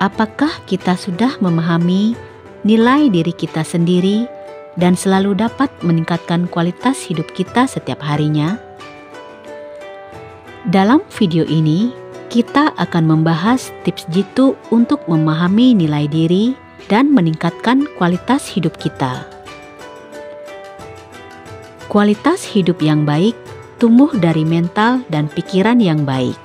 Apakah kita sudah memahami nilai diri kita sendiri dan selalu dapat meningkatkan kualitas hidup kita setiap harinya? Dalam video ini, kita akan membahas tips jitu untuk memahami nilai diri dan meningkatkan kualitas hidup kita. Kualitas hidup yang baik tumbuh dari mental dan pikiran yang baik.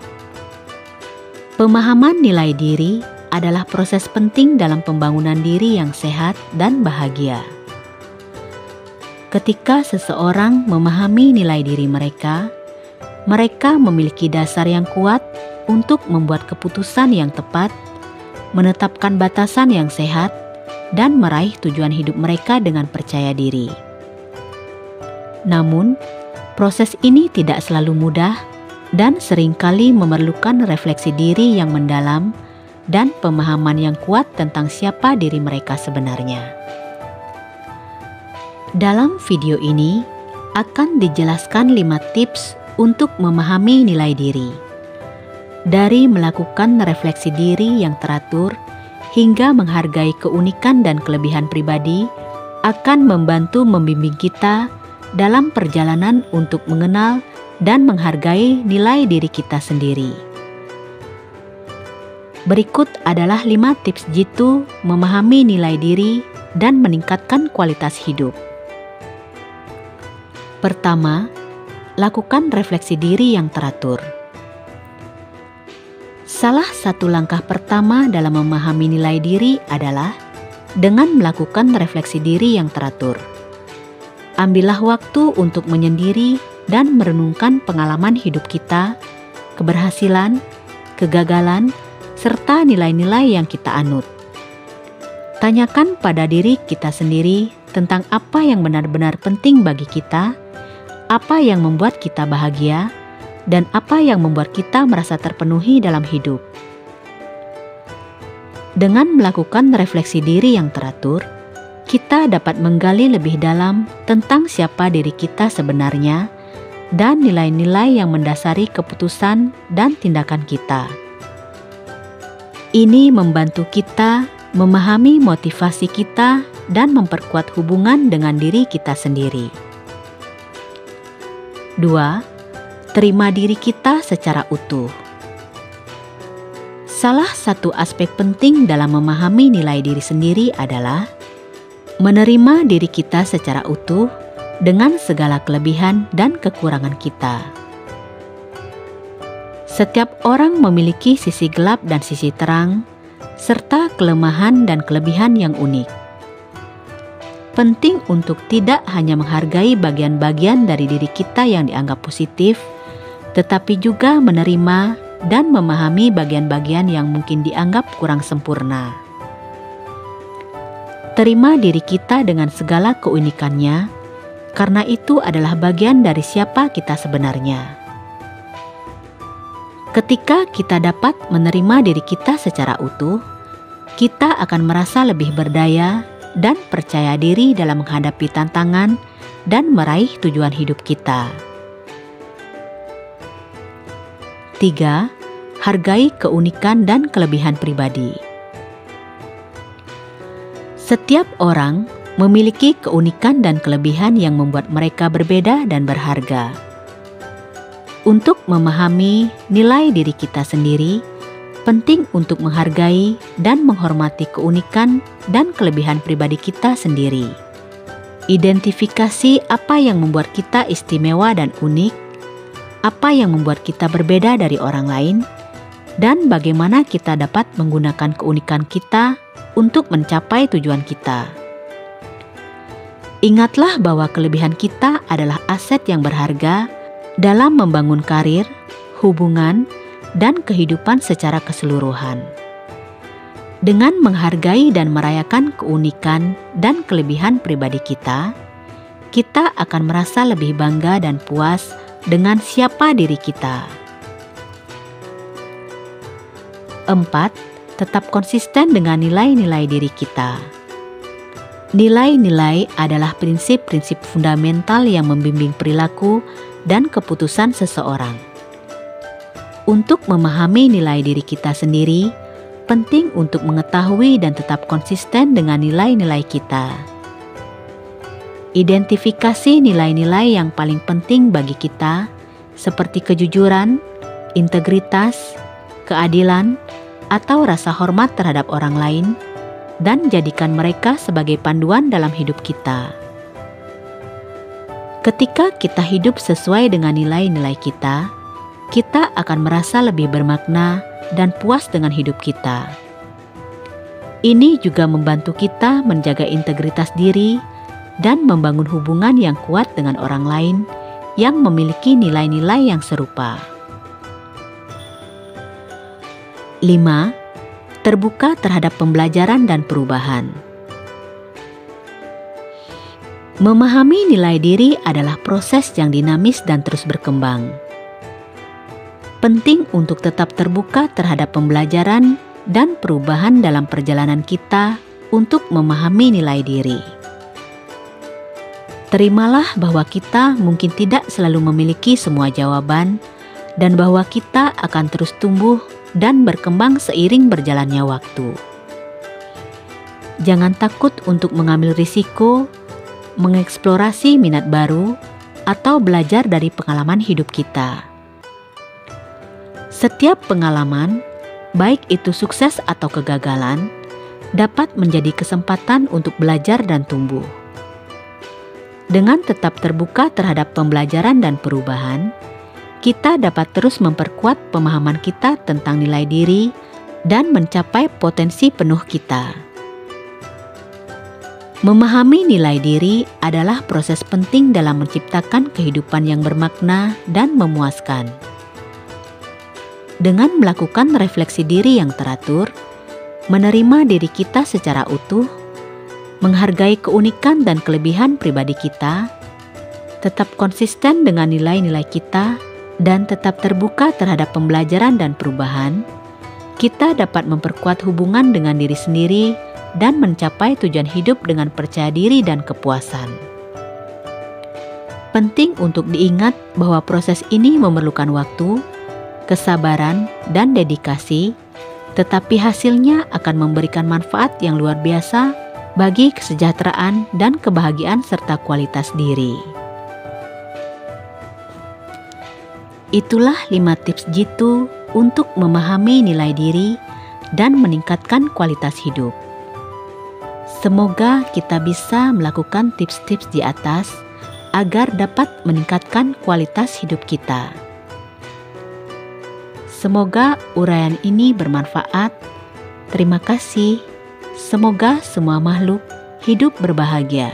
Pemahaman nilai diri adalah proses penting dalam pembangunan diri yang sehat dan bahagia. Ketika seseorang memahami nilai diri mereka memiliki dasar yang kuat untuk membuat keputusan yang tepat, menetapkan batasan yang sehat, dan meraih tujuan hidup mereka dengan percaya diri. Namun, proses ini tidak selalu mudah dan seringkali memerlukan refleksi diri yang mendalam dan pemahaman yang kuat tentang siapa diri mereka sebenarnya. Dalam video ini akan dijelaskan 5 tips untuk memahami nilai diri. Dari melakukan refleksi diri yang teratur hingga menghargai keunikan dan kelebihan pribadi akan membantu membimbing kita dalam perjalanan untuk mengenal dan menghargai nilai diri kita sendiri. Berikut adalah 5 tips jitu memahami nilai diri dan meningkatkan kualitas hidup. Pertama, lakukan refleksi diri yang teratur. Salah satu langkah pertama dalam memahami nilai diri adalah dengan melakukan refleksi diri yang teratur. Ambillah waktu untuk menyendiri dan merenungkan pengalaman hidup kita, keberhasilan, kegagalan, serta nilai-nilai yang kita anut. Tanyakan pada diri kita sendiri tentang apa yang benar-benar penting bagi kita, apa yang membuat kita bahagia, dan apa yang membuat kita merasa terpenuhi dalam hidup. Dengan melakukan refleksi diri yang teratur, kita dapat menggali lebih dalam tentang siapa diri kita sebenarnya dan nilai-nilai yang mendasari keputusan dan tindakan kita. Ini membantu kita memahami motivasi kita dan memperkuat hubungan dengan diri kita sendiri. 2. Terima diri kita secara utuh. Salah satu aspek penting dalam memahami nilai diri sendiri adalah menerima diri kita secara utuh dengan segala kelebihan dan kekurangan kita. Setiap orang memiliki sisi gelap dan sisi terang, serta kelemahan dan kelebihan yang unik. Penting untuk tidak hanya menghargai bagian-bagian dari diri kita yang dianggap positif, tetapi juga menerima dan memahami bagian-bagian yang mungkin dianggap kurang sempurna. Terima diri kita dengan segala keunikannya, karena itu adalah bagian dari siapa kita sebenarnya. Ketika kita dapat menerima diri kita secara utuh, kita akan merasa lebih berdaya dan percaya diri dalam menghadapi tantangan dan meraih tujuan hidup kita. 3. Hargai keunikan dan kelebihan pribadi. Setiap orang memiliki keunikan dan kelebihan yang membuat mereka berbeda dan berharga. Untuk memahami nilai diri kita sendiri, penting untuk menghargai dan menghormati keunikan dan kelebihan pribadi kita sendiri. Identifikasi apa yang membuat kita istimewa dan unik, apa yang membuat kita berbeda dari orang lain, dan bagaimana kita dapat menggunakan keunikan kita untuk mencapai tujuan kita. Ingatlah bahwa kelebihan kita adalah aset yang berharga dalam membangun karir, hubungan, dan kehidupan secara keseluruhan. Dengan menghargai dan merayakan keunikan dan kelebihan pribadi kita, kita akan merasa lebih bangga dan puas dengan siapa diri kita. 4. Tetap konsisten dengan nilai-nilai diri kita. Nilai-nilai adalah prinsip-prinsip fundamental yang membimbing perilaku dan keputusan seseorang. Untuk memahami nilai diri kita sendiri, penting untuk mengetahui dan tetap konsisten dengan nilai-nilai kita. Identifikasi nilai-nilai yang paling penting bagi kita, seperti kejujuran, integritas, keadilan, atau rasa hormat terhadap orang lain, dan jadikan mereka sebagai panduan dalam hidup kita. Ketika kita hidup sesuai dengan nilai-nilai kita akan merasa lebih bermakna dan puas dengan hidup kita. Ini juga membantu kita menjaga integritas diri dan membangun hubungan yang kuat dengan orang lain yang memiliki nilai-nilai yang serupa. 5. Terbuka terhadap pembelajaran dan perubahan. Memahami nilai diri adalah proses yang dinamis dan terus berkembang. Penting untuk tetap terbuka terhadap pembelajaran dan perubahan dalam perjalanan kita untuk memahami nilai diri. Terimalah bahwa kita mungkin tidak selalu memiliki semua jawaban dan bahwa kita akan terus tumbuh dan berkembang seiring berjalannya waktu. Jangan takut untuk mengambil risiko, mengeksplorasi minat baru, atau belajar dari pengalaman hidup kita. Setiap pengalaman, baik itu sukses atau kegagalan, dapat menjadi kesempatan untuk belajar dan tumbuh. Dengan tetap terbuka terhadap pembelajaran dan perubahan, kita dapat terus memperkuat pemahaman kita tentang nilai diri dan mencapai potensi penuh kita. Memahami nilai diri adalah proses penting dalam menciptakan kehidupan yang bermakna dan memuaskan. Dengan melakukan refleksi diri yang teratur, menerima diri kita secara utuh, menghargai keunikan dan kelebihan pribadi kita, tetap konsisten dengan nilai-nilai kita, dan tetap terbuka terhadap pembelajaran dan perubahan, kita dapat memperkuat hubungan dengan diri sendiri dan mencapai tujuan hidup dengan percaya diri dan kepuasan. Penting untuk diingat bahwa proses ini memerlukan waktu, kesabaran, dan dedikasi, tetapi hasilnya akan memberikan manfaat yang luar biasa bagi kesejahteraan dan kebahagiaan serta kualitas diri. Itulah 5 tips Jitu untuk memahami nilai diri dan meningkatkan kualitas hidup. Semoga kita bisa melakukan tips-tips di atas agar dapat meningkatkan kualitas hidup kita. Semoga uraian ini bermanfaat. Terima kasih. Semoga semua makhluk hidup berbahagia.